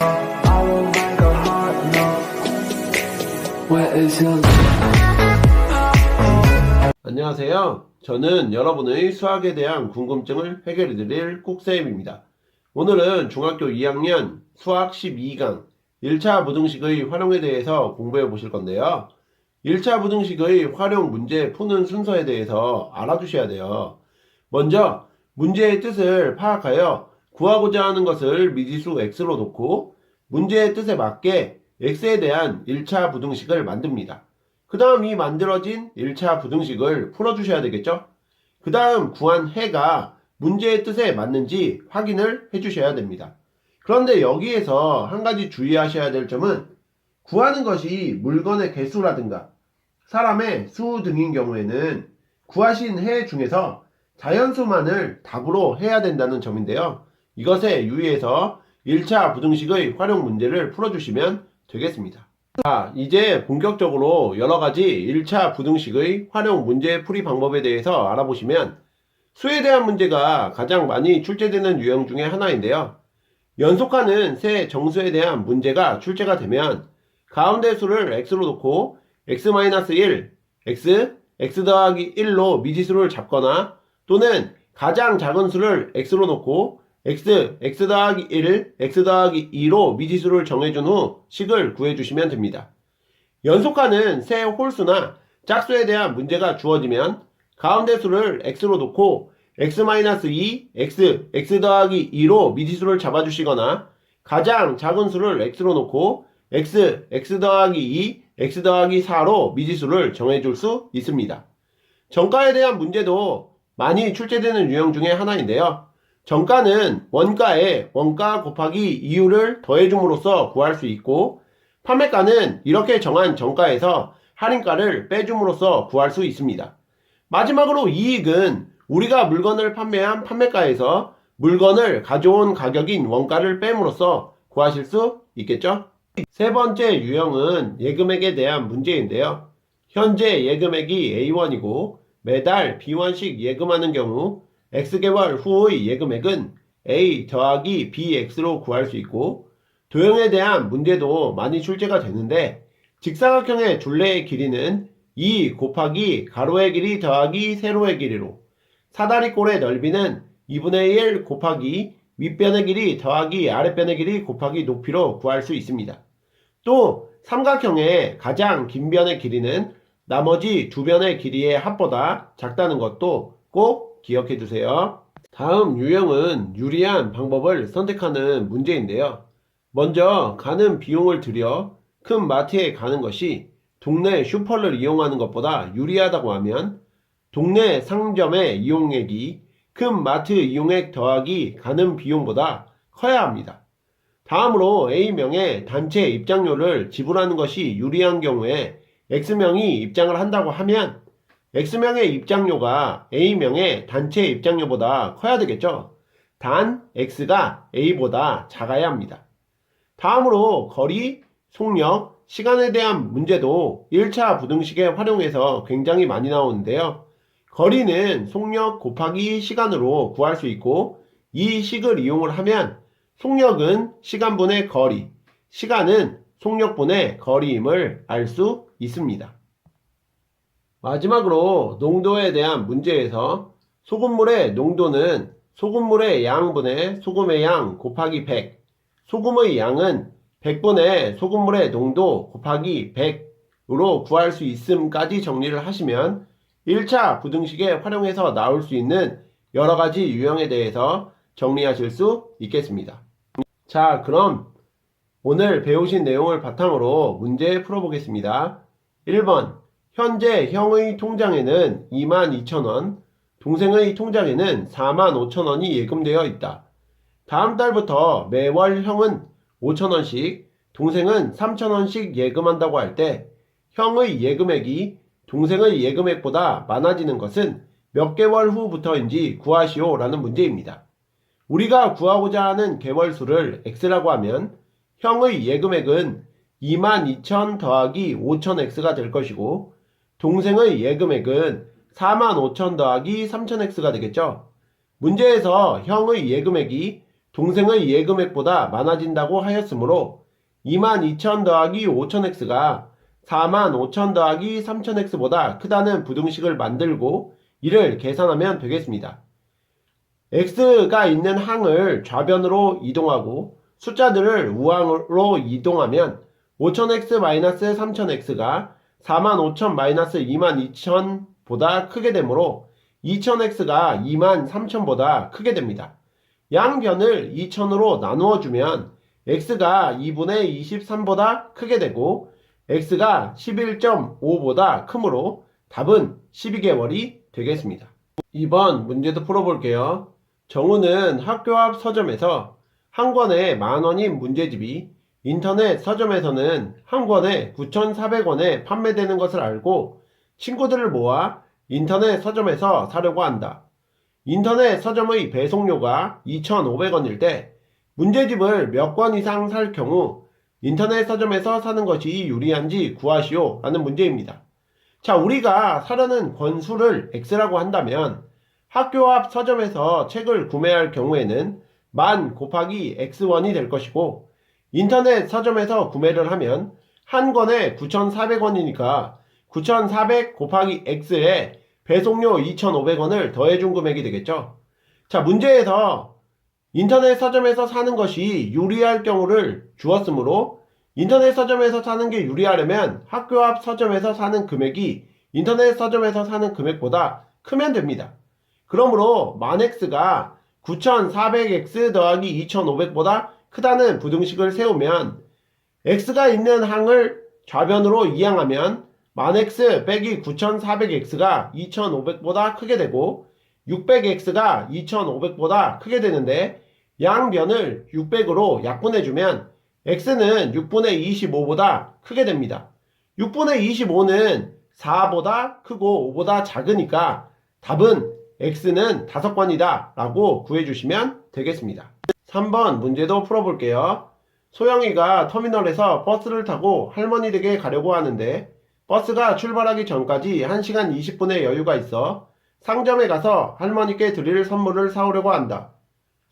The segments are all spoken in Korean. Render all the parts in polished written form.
I will make a hot note. Where is your 안녕하세요. 저는 여러분의 수학에 대한 궁금증을 해결해드릴 꾹쌤입니다. 오늘은 중학교 2학년 수학 12강 1차 부등식의 활용에 대해서 공부해 보실 건데요. 1차 부등식의 활용 문제 푸는 순서에 대해서 알아두셔야 돼요. 먼저 문제의 뜻을 파악하여 구하고자 하는 것을 미지수 x로 놓고 문제의 뜻에 맞게 x에 대한 1차 부등식을 만듭니다. 그 다음 이 만들어진 1차 부등식을 풀어주셔야 되겠죠? 그 다음 구한 해가 문제의 뜻에 맞는지 확인을 해주셔야 됩니다. 그런데 여기에서 한 가지 주의하셔야 될 점은 구하는 것이 물건의 개수라든가 사람의 수 등인 경우에는 구하신 해 중에서 자연수만을 답으로 해야 된다는 점인데요. 이것에 유의해서 1차 부등식의 활용 문제를 풀어주시면 되겠습니다. 자, 이제 본격적으로 여러가지 1차 부등식의 활용 문제 풀이 방법에 대해서 알아보시면 수에 대한 문제가 가장 많이 출제되는 유형 중에 하나인데요. 연속하는 세 정수에 대한 문제가 출제가 되면 가운데 수를 x로 놓고 x-1, x 더하기 1로 미지수를 잡거나 또는 가장 작은 수를 x로 놓고 x 더하기 1, x 더하기 2로 미지수를 정해준 후 식을 구해주시면 됩니다. 연속하는 세 홀수나 짝수에 대한 문제가 주어지면 가운데 수를 x로 놓고 x-2, x 더하기 2로 미지수를 잡아주시거나 가장 작은 수를 x로 놓고 x 더하기 2, x 더하기 4로 미지수를 정해줄 수 있습니다. 정가에 대한 문제도 많이 출제되는 유형 중에 하나인데요. 정가는 원가에 원가 곱하기 이유를 더해줌으로써 구할 수 있고 판매가는 이렇게 정한 정가에서 할인가를 빼줌으로써 구할 수 있습니다. 마지막으로 이익은 우리가 물건을 판매한 판매가에서 물건을 가져온 가격인 원가를 뺨으로써 구하실 수 있겠죠? 세 번째 유형은 예금액에 대한 문제인데요. 현재 예금액이 A1이고 매달 B1씩 예금하는 경우 X개월 후의 예금액은 A 더하기 BX로 구할 수 있고 도형에 대한 문제도 많이 출제가 되는데 직사각형의 둘레의 길이는 2 곱하기 가로의 길이 더하기 세로의 길이로 사다리꼴의 넓이는 2분의 1 곱하기 윗변의 길이 더하기 아랫변의 길이 곱하기 높이로 구할 수 있습니다. 또 삼각형의 가장 긴 변의 길이는 나머지 두 변의 길이의 합보다 작다는 것도 꼭 기억해 주세요. 다음 유형은 유리한 방법을 선택하는 문제인데요. 먼저 가는 비용을 들여 큰 마트에 가는 것이 동네 슈퍼를 이용하는 것보다 유리하다고 하면 동네 상점의 이용액이 큰 마트 이용액 더하기 가는 비용보다 커야 합니다. 다음으로 A명의 단체 입장료를 지불하는 것이 유리한 경우에 X명이 입장을 한다고 하면 X명의 입장료가 A명의 단체 입장료보다 커야 되겠죠. 단 X가 A보다 작아야 합니다. 다음으로 거리, 속력, 시간에 대한 문제도 1차 부등식에 활용해서 굉장히 많이 나오는데요. 거리는 속력 곱하기 시간으로 구할 수 있고 이 식을 이용을 하면 속력은 시간분의 거리, 시간은 속력분의 거리임을 알 수 있습니다. 마지막으로 농도에 대한 문제에서 소금물의 농도는 소금물의 양분의 소금의 양 곱하기 100, 소금의 양은 100분의 소금물의 농도 곱하기 100으로 구할 수 있음까지 정리를 하시면 1차 부등식에 활용해서 나올 수 있는 여러가지 유형에 대해서 정리하실 수 있겠습니다. 자, 그럼 오늘 배우신 내용을 바탕으로 문제 풀어보겠습니다. 1번 현재 형의 통장에는 22,000원, 동생의 통장에는 45,000원이 예금되어 있다. 다음 달부터 매월 형은 5,000원씩, 동생은 3,000원씩 예금한다고 할 때 형의 예금액이 동생의 예금액보다 많아지는 것은 몇 개월 후부터인지 구하시오 라는 문제입니다. 우리가 구하고자 하는 개월수를 x라고 하면 형의 예금액은 22,000 더하기 5,000x가 될 것이고 동생의 예금액은 45,000 더하기 3,000x가 되겠죠. 문제에서 형의 예금액이 동생의 예금액보다 많아진다고 하였으므로 22,000 더하기 5,000x가 45,000 더하기 3,000x보다 크다는 부등식을 만들고 이를 계산하면 되겠습니다. x가 있는 항을 좌변으로 이동하고 숫자들을 우항으로 이동하면 5000x-3000x가 45,000-22,000보다 크게 되므로 2000x가 23,000보다 크게 됩니다. 양변을 2000으로 나누어 주면 x가 2분의 23보다 크게 되고 x가 11.5보다 크므로 답은 12개월이 되겠습니다. 2번 문제도 풀어볼게요. 정우는 학교 앞 서점에서 한 권에 10,000원인 문제집이 인터넷 서점에서는 한 권에 9,400원에 판매되는 것을 알고 친구들을 모아 인터넷 서점에서 사려고 한다. 인터넷 서점의 배송료가 2,500원일 때 문제집을 몇 권 이상 살 경우 인터넷 서점에서 사는 것이 유리한지 구하시오 라는 문제입니다. 자, 우리가 사려는 권수를 x라고 한다면 학교 앞 서점에서 책을 구매할 경우에는 10,000 곱하기 x1이 될 것이고 인터넷 서점에서 구매를 하면 한 권에 9,400원이니까 9,400 곱하기 x에 배송료 2,500원을 더해준 금액이 되겠죠. 자, 문제에서 인터넷 서점에서 사는 것이 유리할 경우를 주었으므로 인터넷 서점에서 사는 게 유리하려면 학교 앞 서점에서 사는 금액이 인터넷 서점에서 사는 금액보다 크면 됩니다. 그러므로 만 x가 9,400x 더하기 2,500보다 크다는 부등식을 세우면 x가 있는 항을 좌변으로 이항하면 만 x 빼기 9,400x가 2,500보다 크게 되고 600x가 2,500보다 크게 되는데 양변을 600으로 약분해주면 x는 6분의 25보다 크게 됩니다. 6분의 25는 4보다 크고 5보다 작으니까 답은 x는 5번이다 라고 구해주시면 되겠습니다. 3번 문제도 풀어볼게요. 소영이가 터미널에서 버스를 타고 할머니 댁에 가려고 하는데 버스가 출발하기 전까지 1시간 20분의 여유가 있어 상점에 가서 할머니께 드릴 선물을 사오려고 한다.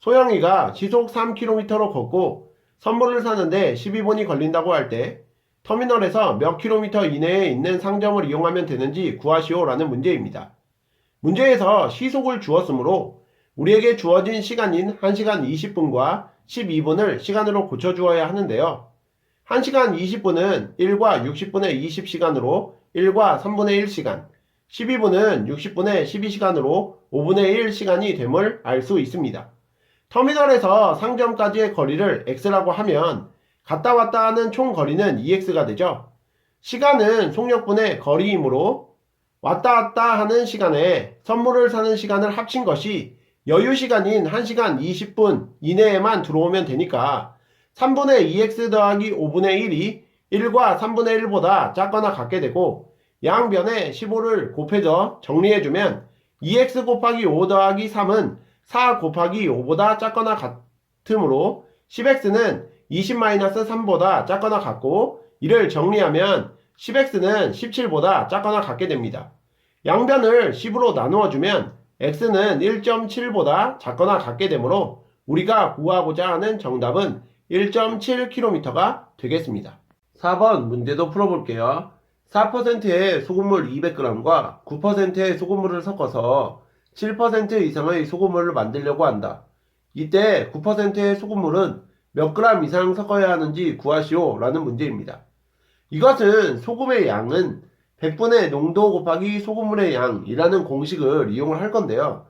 소영이가 시속 3km로 걷고 선물을 사는데 12분이 걸린다고 할 때 터미널에서 몇 킬로미터 이내에 있는 상점을 이용하면 되는지 구하시오 라는 문제입니다. 문제에서 시속을 주었으므로 우리에게 주어진 시간인 1시간 20분과 12분을 시간으로 고쳐주어야 하는데요. 1시간 20분은 1과 60분의 20시간으로 1과 3분의 1시간, 12분은 60분의 12시간으로 5분의 1시간이 됨을 알 수 있습니다. 터미널에서 상점까지의 거리를 x라고 하면 갔다 왔다 하는 총 거리는 2x가 되죠. 시간은 속력분의 거리이므로 왔다 갔다 하는 시간에 선물을 사는 시간을 합친 것이 여유시간인 1시간 20분 이내에만 들어오면 되니까 3분의 2x 더하기 5분의 1이 1과 3분의 1보다 작거나 같게 되고 양변에 15를 곱해서 정리해주면 2x 곱하기 5 더하기 3은 4 곱하기 5보다 작거나 같으므로 10x는 20-3보다 작거나 같고 이를 정리하면 10x는 17보다 작거나 같게 됩니다. 양변을 10으로 나누어주면 x는 1.7보다 작거나 같게 되므로 우리가 구하고자 하는 정답은 1.7km가 되겠습니다. 4번 문제도 풀어볼게요. 4%의 소금물 200g과 9%의 소금물을 섞어서 7% 이상의 소금물을 만들려고 한다. 이때 9%의 소금물은 몇 그램 이상 섞어야 하는지 구하시오 라는 문제입니다. 이것은 소금의 양은 100분의 농도 곱하기 소금물의 양이라는 공식을 이용을 할 건데요.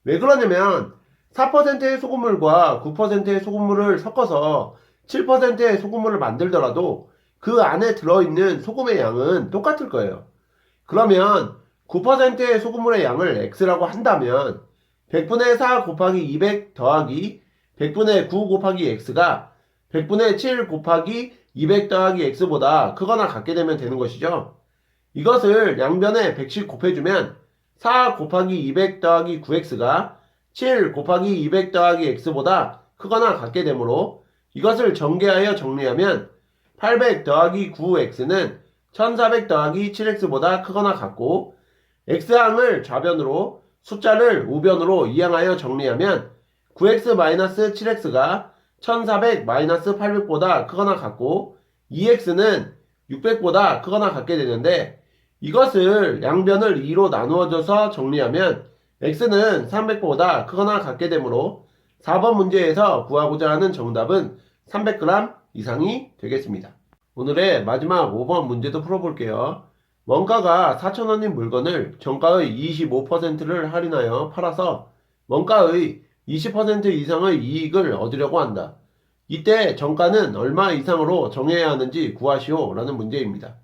왜 그러냐면 4%의 소금물과 9%의 소금물을 섞어서 7%의 소금물을 만들더라도 그 안에 들어있는 소금의 양은 똑같을 거예요. 그러면 9%의 소금물의 양을 x라고 한다면 100분의 4 곱하기 200 더하기 100분의 9 곱하기 x가 100분의 7 곱하기 200 더하기 x보다 크거나 같게 되면 되는 것이죠. 이것을 양변에 100씩 곱해주면 4 곱하기 200 더하기 9x가 7 곱하기 200 더하기 x보다 크거나 같게 되므로 이것을 전개하여 정리하면 800 더하기 9x는 1400 더하기 7x보다 크거나 같고 x항을 좌변으로 숫자를 우변으로 이항하여 정리하면 9x-7x가 1400-800보다 크거나 같고 2x는 600보다 크거나 같게 되는데 이것을 양변을 2로 나누어줘서 정리하면 x는 300보다 크거나 같게 되므로 4번 문제에서 구하고자 하는 정답은 300g 이상이 되겠습니다. 오늘의 마지막 5번 문제도 풀어볼게요. 원가가 4,000원인 물건을 정가의 25%를 할인하여 팔아서 원가의 20% 이상의 이익을 얻으려고 한다. 이때 정가는 얼마 이상으로 정해야 하는지 구하시오 라는 문제입니다.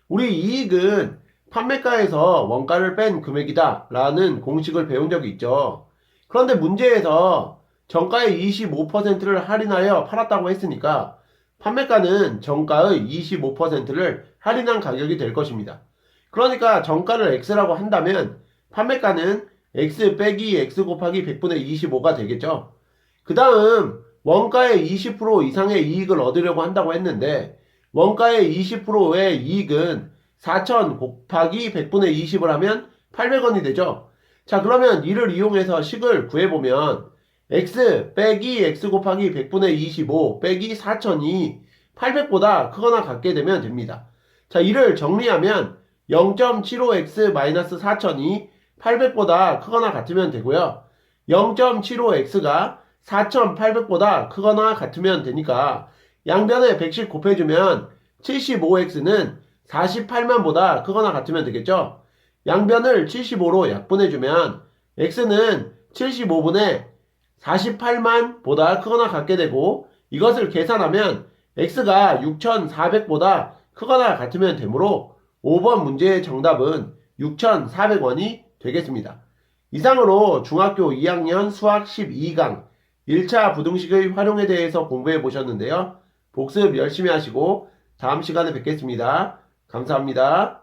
우리 이익은 판매가에서 원가를 뺀 금액이다 라는 공식을 배운 적이 있죠. 그런데 문제에서 정가의 25%를 할인하여 팔았다고 했으니까 판매가는 정가의 25%를 할인한 가격이 될 것입니다. 그러니까 정가를 x라고 한다면 판매가는 x 빼기 x 곱하기 100분의 25가 되겠죠. 그 다음 원가의 20% 이상의 이익을 얻으려고 한다고 했는데 원가의 20%의 이익은 4,000 곱하기 100분의 20을 하면 800원이 되죠. 자, 그러면 이를 이용해서 식을 구해보면 x 빼기 x 곱하기 100분의 25 빼기 4,000이 800보다 크거나 같게 되면 됩니다. 자, 이를 정리하면 0.75x-4,000이 800보다 크거나 같으면 되고요. 0.75x가 4,800보다 크거나 같으면 되니까 양변에 100씩 곱해주면 75x는 48만보다 크거나 같으면 되겠죠. 양변을 75로 약분해주면 x는 75분의 48만보다 크거나 같게 되고 이것을 계산하면 x가 6,400보다 크거나 같으면 되므로 5번 문제의 정답은 6,400원이 되겠습니다. 이상으로 중학교 2학년 수학 12강 1차 부등식의 활용에 대해서 공부해 보셨는데요. 복습 열심히 하시고 다음 시간에 뵙겠습니다. 감사합니다.